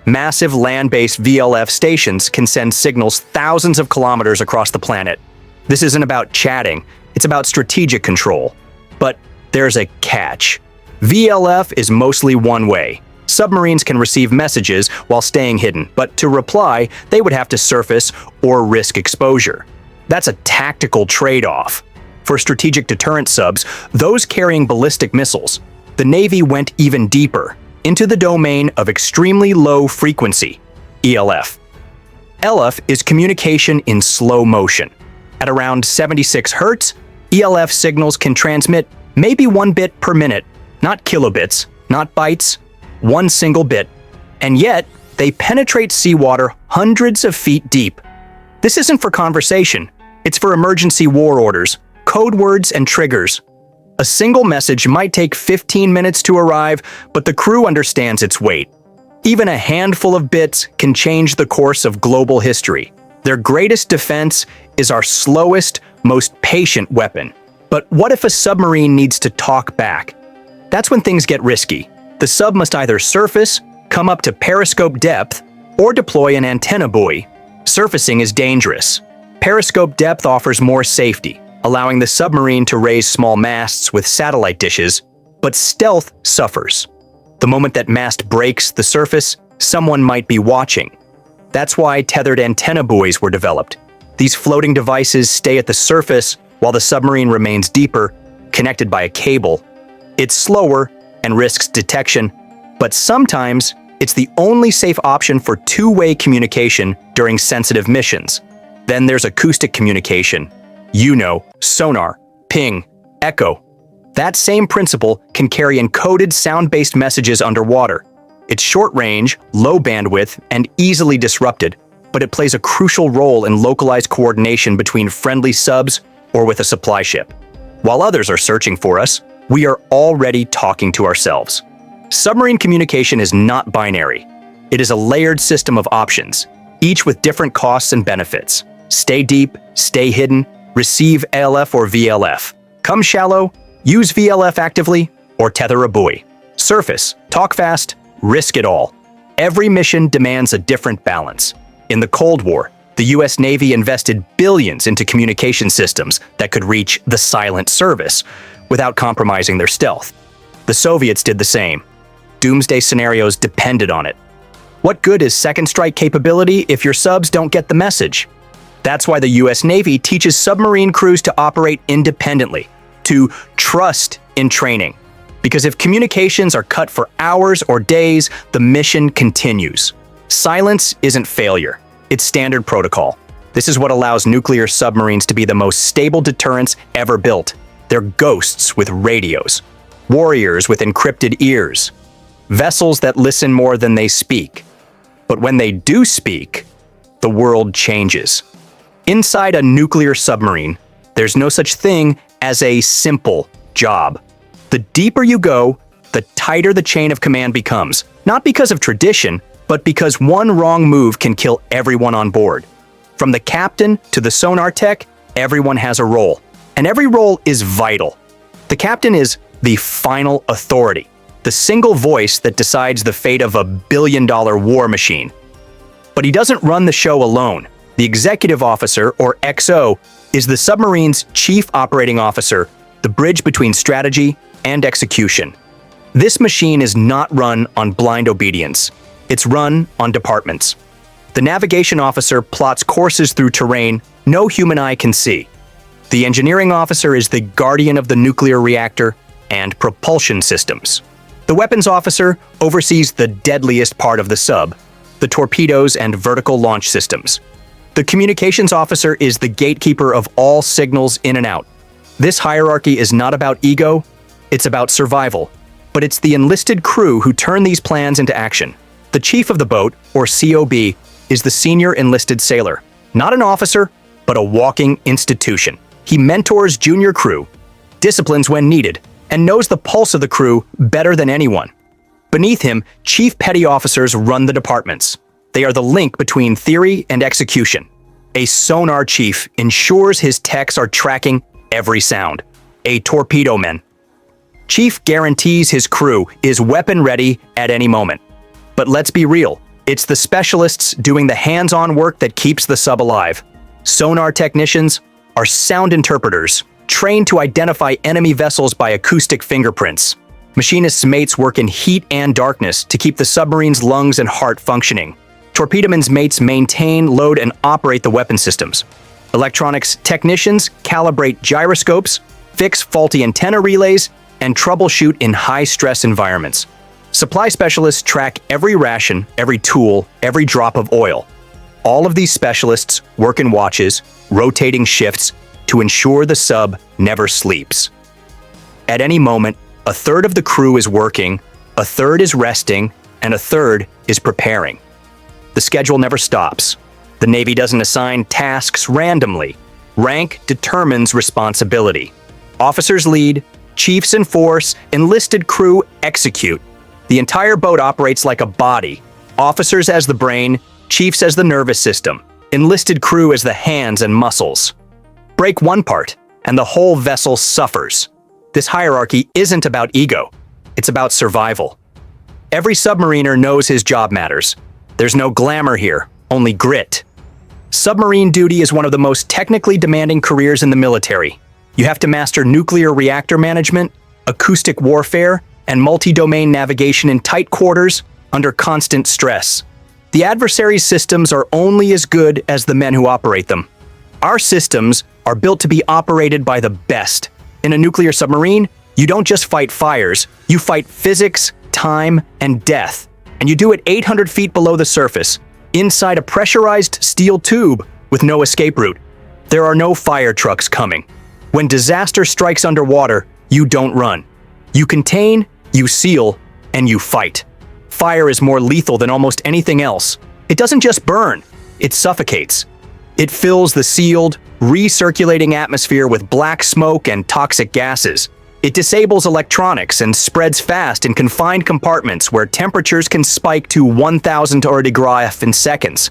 Massive land-based VLF stations can send signals thousands of kilometers across the planet. This isn't about chatting, it's about strategic control. But there's a catch. VLF is mostly one-way. Submarines can receive messages while staying hidden, but to reply, they would have to surface or risk exposure. That's a tactical trade-off. For strategic deterrent subs, those carrying ballistic missiles, the Navy went even deeper, into the domain of extremely low frequency, ELF. ELF is communication in slow motion. At around 76 Hz, ELF signals can transmit maybe 1 bit per minute, not kilobits, not bytes, one single bit. And yet, they penetrate seawater hundreds of feet deep. This isn't for conversation, it's for emergency war orders, code words, and triggers. A single message might take 15 minutes to arrive, but the crew understands its weight. Even a handful of bits can change the course of global history. Their greatest defense is our slowest, most patient weapon. But what if a submarine needs to talk back? That's when things get risky. The sub must either surface, come up to periscope depth, or deploy an antenna buoy. Surfacing is dangerous. Periscope depth offers more safety, allowing the submarine to raise small masts with satellite dishes, but stealth suffers. The moment that mast breaks the surface, someone might be watching. That's why tethered antenna buoys were developed. These floating devices stay at the surface while the submarine remains deeper, connected by a cable. It's slower and risks detection, but sometimes it's the only safe option for two-way communication during sensitive missions. Then there's acoustic communication. You know, sonar, ping, echo. That same principle can carry encoded sound-based messages underwater. It's short-range, low bandwidth, and easily disrupted, but it plays a crucial role in localized coordination between friendly subs or with a supply ship. While others are searching for us, we are already talking to ourselves. Submarine communication is not binary. It is a layered system of options, each with different costs and benefits. Stay deep, stay hidden, receive ALF or VLF. Come shallow, use VLF actively, or tether a buoy. Surface, talk fast, risk it all. Every mission demands a different balance. In the Cold War, the US Navy invested billions into communication systems that could reach the silent service without compromising their stealth. The Soviets did the same. Doomsday scenarios depended on it. What good is second strike capability if your subs don't get the message? That's why the US Navy teaches submarine crews to operate independently, to trust in training. Because if communications are cut for hours or days, the mission continues. Silence isn't failure, it's standard protocol. This is what allows nuclear submarines to be the most stable deterrents ever built. They're ghosts with radios, warriors with encrypted ears, vessels that listen more than they speak. But when they do speak, the world changes. Inside a nuclear submarine, there's no such thing as a simple job. The deeper you go, the tighter the chain of command becomes, not because of tradition, but because one wrong move can kill everyone on board. From the captain to the sonar tech, everyone has a role, and every role is vital. The captain is the final authority, the single voice that decides the fate of a billion-dollar war machine. But he doesn't run the show alone. The executive officer, or XO, is the submarine's chief operating officer, the bridge between strategy and execution. This machine is not run on blind obedience. It's run on departments. The navigation officer plots courses through terrain no human eye can see. The engineering officer is the guardian of the nuclear reactor and propulsion systems. The weapons officer oversees the deadliest part of the sub, the torpedoes and vertical launch systems. The communications officer is the gatekeeper of all signals in and out. This hierarchy is not about ego, it's about survival. But it's the enlisted crew who turn these plans into action. The chief of the boat, or COB, is the senior enlisted sailor. Not an officer, but a walking institution. He mentors junior crew, disciplines when needed, and knows the pulse of the crew better than anyone. Beneath him, chief petty officers run the departments. They are the link between theory and execution. A sonar chief ensures his techs are tracking every sound. A torpedo man. Chief guarantees his crew is weapon ready at any moment. But let's be real, it's the specialists doing the hands-on work that keeps the sub alive. Sonar technicians are sound interpreters, trained to identify enemy vessels by acoustic fingerprints. Machinists' mates work in heat and darkness to keep the submarine's lungs and heart functioning. Torpedomen's mates maintain, load, and operate the weapon systems. Electronics technicians calibrate gyroscopes, fix faulty antenna relays, and troubleshoot in high-stress environments. Supply specialists track every ration, every tool, every drop of oil. All of these specialists work in watches, rotating shifts, to ensure the sub never sleeps. At any moment, a third of the crew is working, a third is resting, and a third is preparing. The schedule never stops. The Navy doesn't assign tasks randomly. Rank determines responsibility. Officers lead, chiefs enforce, enlisted crew execute. The entire boat operates like a body. Officers as the brain, chiefs as the nervous system, enlisted crew as the hands and muscles. Break one part, and the whole vessel suffers. This hierarchy isn't about ego. It's about survival. Every submariner knows his job matters. There's no glamour here, only grit. Submarine duty is one of the most technically demanding careers in the military. You have to master nuclear reactor management, acoustic warfare, and multi-domain navigation in tight quarters under constant stress. The adversary's systems are only as good as the men who operate them. Our systems are built to be operated by the best. In a nuclear submarine, you don't just fight fires, you fight physics, time, and death. And you do it 800 feet below the surface, inside a pressurized steel tube with no escape route. There are no fire trucks coming. When disaster strikes underwater, you don't run. You contain, you seal, and you fight. Fire is more lethal than almost anything else. It doesn't just burn, it suffocates. It fills the sealed, recirculating atmosphere with black smoke and toxic gases. It disables electronics and spreads fast in confined compartments where temperatures can spike to 1,000 degrees in seconds.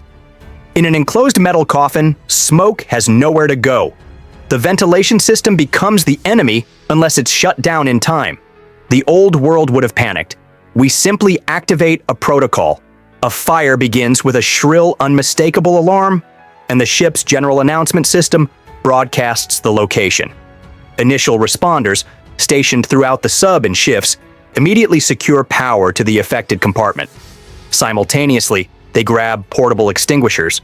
In an enclosed metal coffin, smoke has nowhere to go. The ventilation system becomes the enemy unless it's shut down in time. The old world would have panicked. We simply activate a protocol. A fire begins with a shrill, unmistakable alarm, and the ship's general announcement system broadcasts the location. Initial responders, stationed throughout the sub in shifts, immediately secure power to the affected compartment. Simultaneously, they grab portable extinguishers.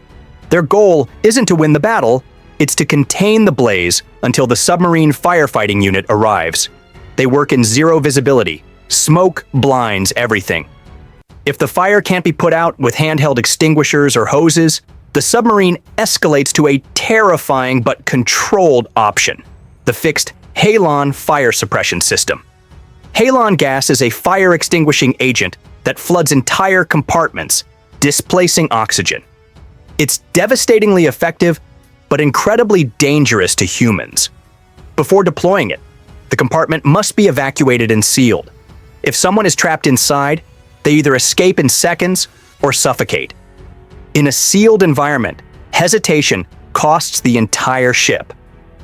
Their goal isn't to win the battle, it's to contain the blaze until the submarine firefighting unit arrives. They work in zero visibility. Smoke blinds everything. If the fire can't be put out with handheld extinguishers or hoses, the submarine escalates to a terrifying but controlled option: the fixed halon fire suppression system. Halon gas is a fire-extinguishing agent that floods entire compartments, displacing oxygen. It's devastatingly effective, but incredibly dangerous to humans. Before deploying it, the compartment must be evacuated and sealed. If someone is trapped inside, they either escape in seconds or suffocate. In a sealed environment, hesitation costs the entire ship.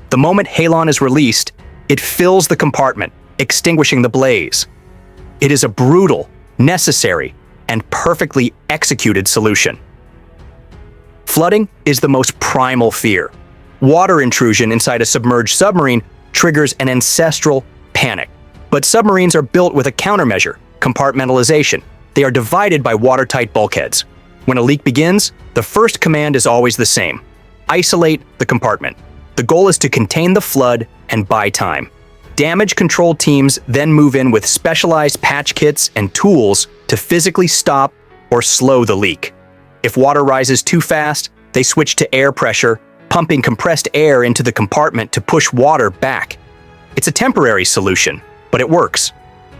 The moment halon is released, it fills the compartment, extinguishing the blaze. It is a brutal, necessary, and perfectly executed solution. Flooding is the most primal fear. Water intrusion inside a submerged submarine triggers an ancestral panic. But submarines are built with a countermeasure: compartmentalization. They are divided by watertight bulkheads. When a leak begins, the first command is always the same: isolate the compartment. The goal is to contain the flood and buy time. Damage control teams then move in with specialized patch kits and tools to physically stop or slow the leak. If water rises too fast, they switch to air pressure, pumping compressed air into the compartment to push water back. It's a temporary solution, but it works.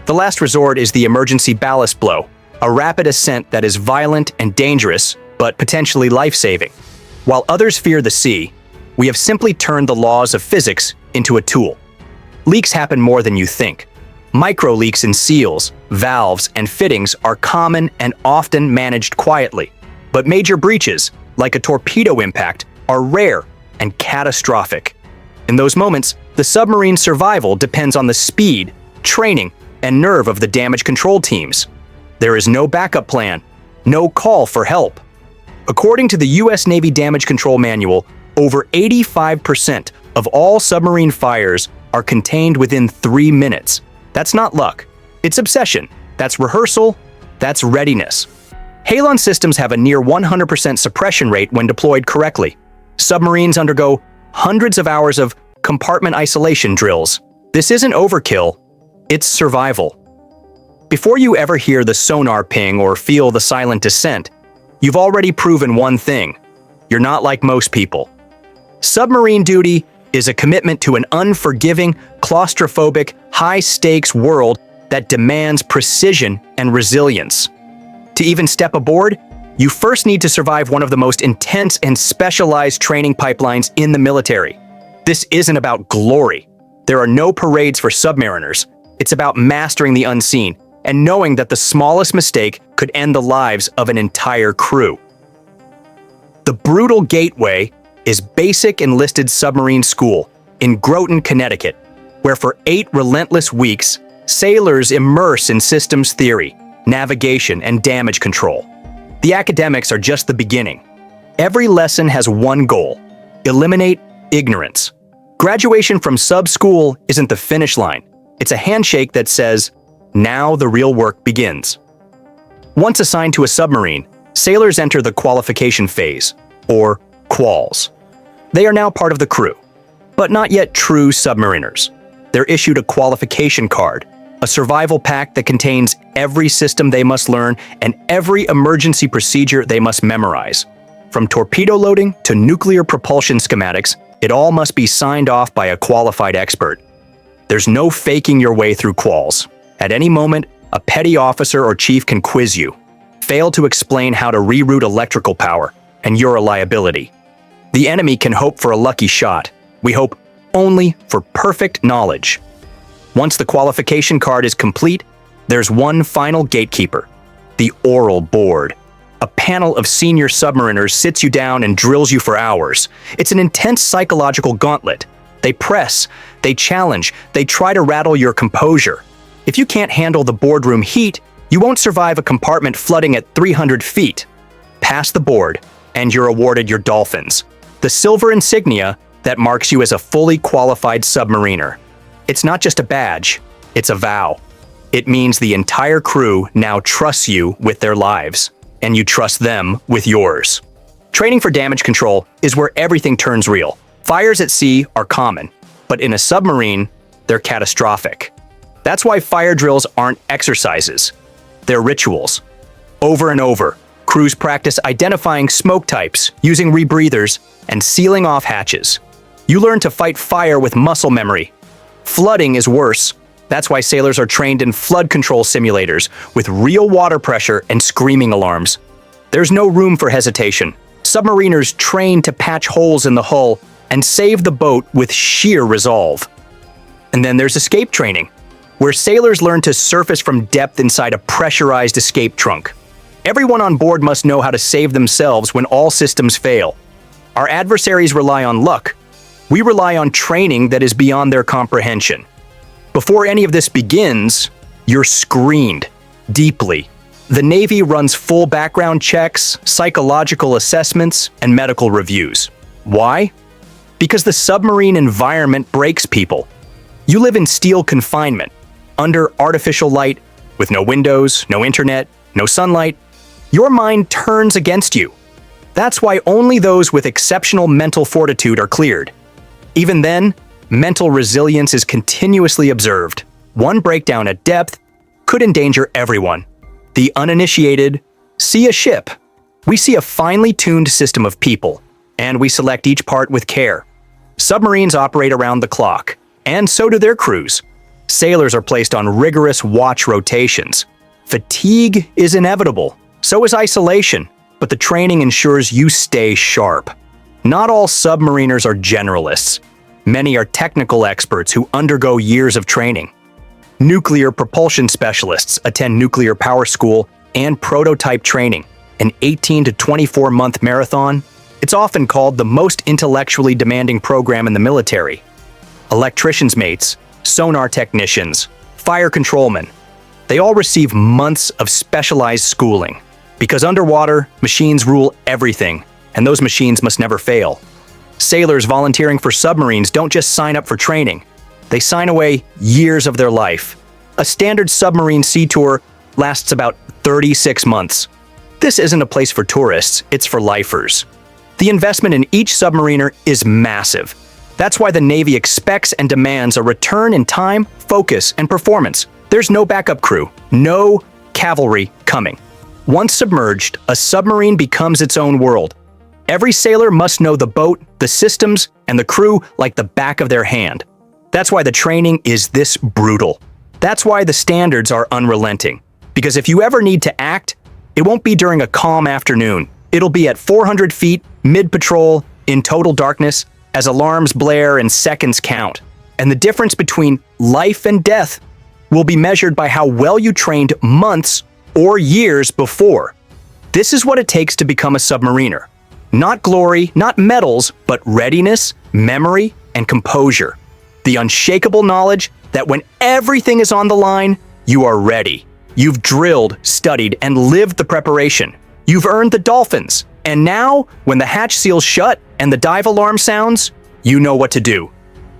The last resort is the emergency ballast blow, a rapid ascent that is violent and dangerous, but potentially life-saving. While others fear the sea, we have simply turned the laws of physics into a tool. Leaks happen more than you think. Micro leaks in seals, valves, and fittings are common and often managed quietly. But major breaches, like a torpedo impact, are rare and catastrophic. In those moments, the submarine's survival depends on the speed, training, and nerve of the damage control teams. There is no backup plan, no call for help. According to the U.S. Navy Damage Control Manual, over 85% of all submarine fires are contained within 3 minutes. That's not luck. It's obsession. That's rehearsal. That's readiness. Halon systems have a near 100% suppression rate when deployed correctly. Submarines undergo hundreds of hours of compartment isolation drills. This isn't overkill, it's survival. Before you ever hear the sonar ping or feel the silent descent, you've already proven one thing: you're not like most people. Submarine duty is a commitment to an unforgiving, claustrophobic, high-stakes world that demands precision and resilience. To even step aboard, you first need to survive one of the most intense and specialized training pipelines in the military. This isn't about glory. There are no parades for submariners. It's about mastering the unseen and knowing that the smallest mistake could end the lives of an entire crew. The brutal gateway is Basic Enlisted Submarine School in Groton, Connecticut, where for 8 relentless weeks, sailors immerse in systems theory, navigation, and damage control. The academics are just the beginning. Every lesson has one goal: eliminate ignorance. Graduation from sub-school isn't the finish line. It's a handshake that says, now the real work begins. Once assigned to a submarine, sailors enter the qualification phase, or quals. They are now part of the crew, but not yet true submariners. They're issued a qualification card, a survival pack that contains every system they must learn and every emergency procedure they must memorize. From torpedo loading to nuclear propulsion schematics, it all must be signed off by a qualified expert. There's no faking your way through quals. At any moment, a petty officer or chief can quiz you. Fail to explain how to reroute electrical power, and you're a liability. The enemy can hope for a lucky shot. We hope only for perfect knowledge. Once the qualification card is complete, there's one final gatekeeper: the oral board. A panel of senior submariners sits you down and drills you for hours. It's an intense psychological gauntlet. They press, they challenge, they try to rattle your composure. If you can't handle the boardroom heat, you won't survive a compartment flooding at 300 feet. Pass the board, and you're awarded your dolphins, the silver insignia that marks you as a fully qualified submariner. It's not just a badge, it's a vow. It means the entire crew now trusts you with their lives, and you trust them with yours. Training for damage control is where everything turns real. Fires at sea are common, but in a submarine, they're catastrophic. That's why fire drills aren't exercises. They're rituals. Over and over, crews practice identifying smoke types, using rebreathers, and sealing off hatches. You learn to fight fire with muscle memory. Flooding is worse. That's why sailors are trained in flood control simulators with real water pressure and screaming alarms. There's no room for hesitation. Submariners train to patch holes in the hull and save the boat with sheer resolve. And then there's escape training, where sailors learn to surface from depth inside a pressurized escape trunk. Everyone on board must know how to save themselves when all systems fail. Our adversaries rely on luck. We rely on training that is beyond their comprehension. Before any of this begins, you're screened deeply. The Navy runs full background checks, psychological assessments, and medical reviews. Why? Because the submarine environment breaks people. You live in steel confinement, under artificial light, with no windows, no internet, no sunlight. Your mind turns against you. That's why only those with exceptional mental fortitude are cleared. Even then, mental resilience is continuously observed. One breakdown at depth could endanger everyone. The uninitiated see a ship. We see a finely tuned system of people, and we select each part with care. Submarines operate around the clock, and so do their crews. Sailors are placed on rigorous watch rotations. Fatigue is inevitable, so is isolation, but the training ensures you stay sharp. Not all submariners are generalists. Many are technical experts who undergo years of training. Nuclear propulsion specialists attend nuclear power school and prototype training, an 18 to 24-month marathon. It's often called the most intellectually demanding program in the military. Electricians' mates, sonar technicians, fire controlmen, they all receive months of specialized schooling. Because underwater, machines rule everything, and those machines must never fail. Sailors volunteering for submarines don't just sign up for training. They sign away years of their life. A standard submarine sea tour lasts about 36 months. This isn't a place for tourists, it's for lifers. The investment in each submariner is massive. That's why the Navy expects and demands a return in time, focus, and performance. There's no backup crew, no cavalry coming. Once submerged, a submarine becomes its own world. Every sailor must know the boat, the systems, and the crew like the back of their hand. That's why the training is this brutal. That's why the standards are unrelenting. Because if you ever need to act, it won't be during a calm afternoon. It'll be at 400 feet, mid-patrol, in total darkness, as alarms blare and seconds count. And the difference between life and death will be measured by how well you trained months or years before. This is what it takes to become a submariner. Not glory, not medals, but readiness, memory, and composure. The unshakable knowledge that when everything is on the line, you are ready. You've drilled, studied, and lived the preparation. You've earned the dolphins. And now, when the hatch seals shut and the dive alarm sounds, you know what to do.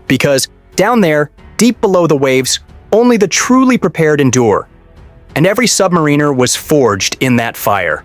Because down there, deep below the waves, only the truly prepared endure. And every submariner was forged in that fire.